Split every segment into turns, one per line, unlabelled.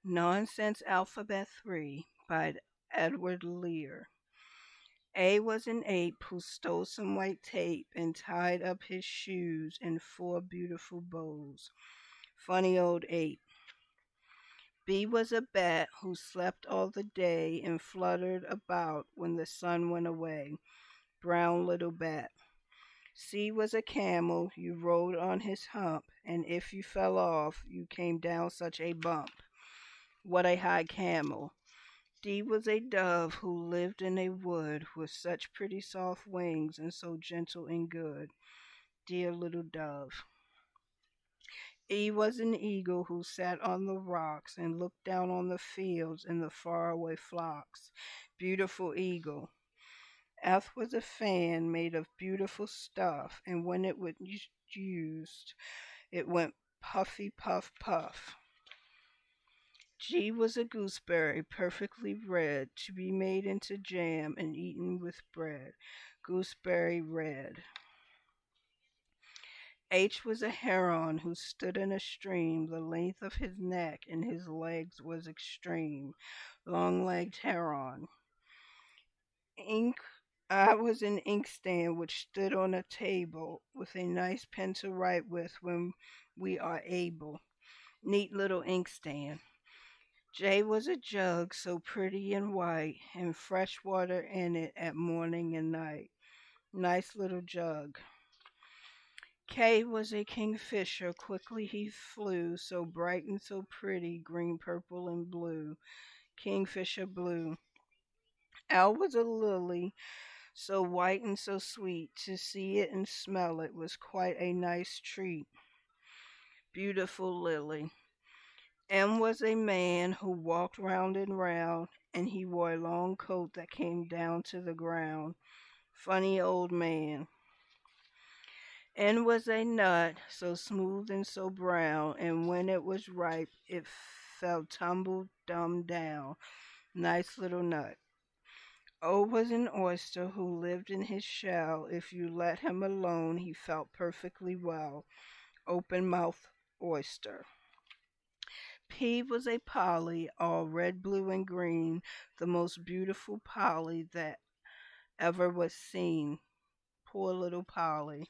Nonsense Alphabet 3 by Edward Lear. A was an ape who stole some white tape and tied up his shoes in four beautiful bows. Funny old ape. B was a bat who slept all the day and fluttered about when the sun went away. Brown little bat. C was a camel, you rode on his hump, and if you fell off, you came down such a bump. What a high camel. D was a dove who lived in a wood with such pretty soft wings and so gentle and good. Dear little dove. E was an eagle who sat on the rocks and looked down on the fields and the faraway flocks. Beautiful eagle. F was a fan made of beautiful stuff, and when it was used, it went puffy puff puff. G was a gooseberry, perfectly red, to be made into jam and eaten with bread. Gooseberry red. H was a heron who stood in a stream. The length of his neck and his legs was extreme. Long-legged heron. Ink. I was an inkstand which stood on a table with a nice pen to write with when we are able. Neat little inkstand. J was a jug so pretty and white, and fresh water in it at morning and night. Nice little jug. K was a kingfisher, quickly he flew, so bright and so pretty, green, purple, and blue. Kingfisher blue. L was a lily, so white and so sweet, to see it and smell it was quite a nice treat. Beautiful lily. M was a man who walked round and round, and he wore a long coat that came down to the ground. Funny old man. N was a nut, so smooth and so brown, and when it was ripe, it fell tumble dumb down. Nice little nut. O was an oyster who lived in his shell. If you let him alone, he felt perfectly well. Open mouth oyster. P was a Polly, all red, blue, and green, the most beautiful Polly that ever was seen. Poor little Polly.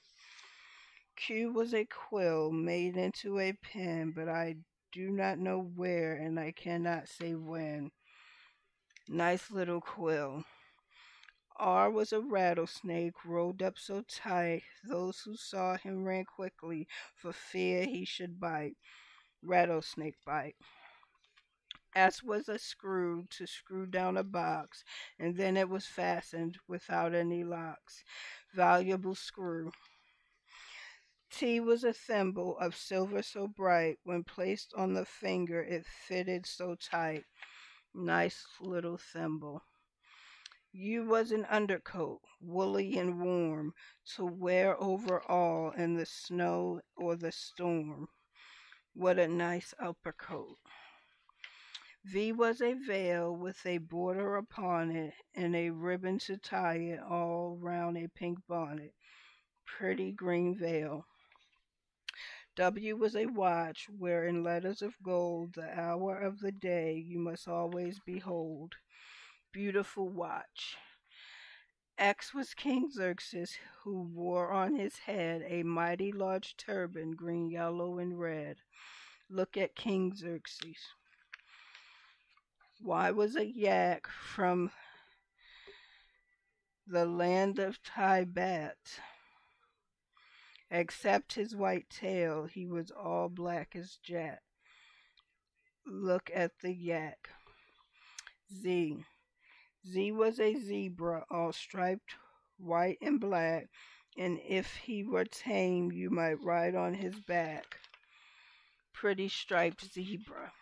Q was a quill made into a pen, but I do not know where and I cannot say when. Nice little quill. R was a rattlesnake rolled up so tight, those who saw him ran quickly for fear he should bite. Rattlesnake bite. S was a screw to screw down a box, and then it was fastened without any locks. Valuable screw. T was a thimble of silver so bright, when placed on the finger it fitted so tight. Nice little thimble. U was an undercoat, woolly and warm, to wear over all in the snow or the storm. What a nice uppercoat. V was a veil with a border upon it and a ribbon to tie it all round a pink bonnet. Pretty green veil. W was a watch where in letters of gold the hour of the day you must always behold. Beautiful watch. X was King Xerxes, who wore on his head a mighty large turban, green, yellow, and red. Look at King Xerxes. Y was a yak from the land of Tibet. Except his white tail, he was all black as jet. Look at the yak. Z. Z was a zebra, all striped white and black, and if he were tame, you might ride on his back. Pretty striped zebra.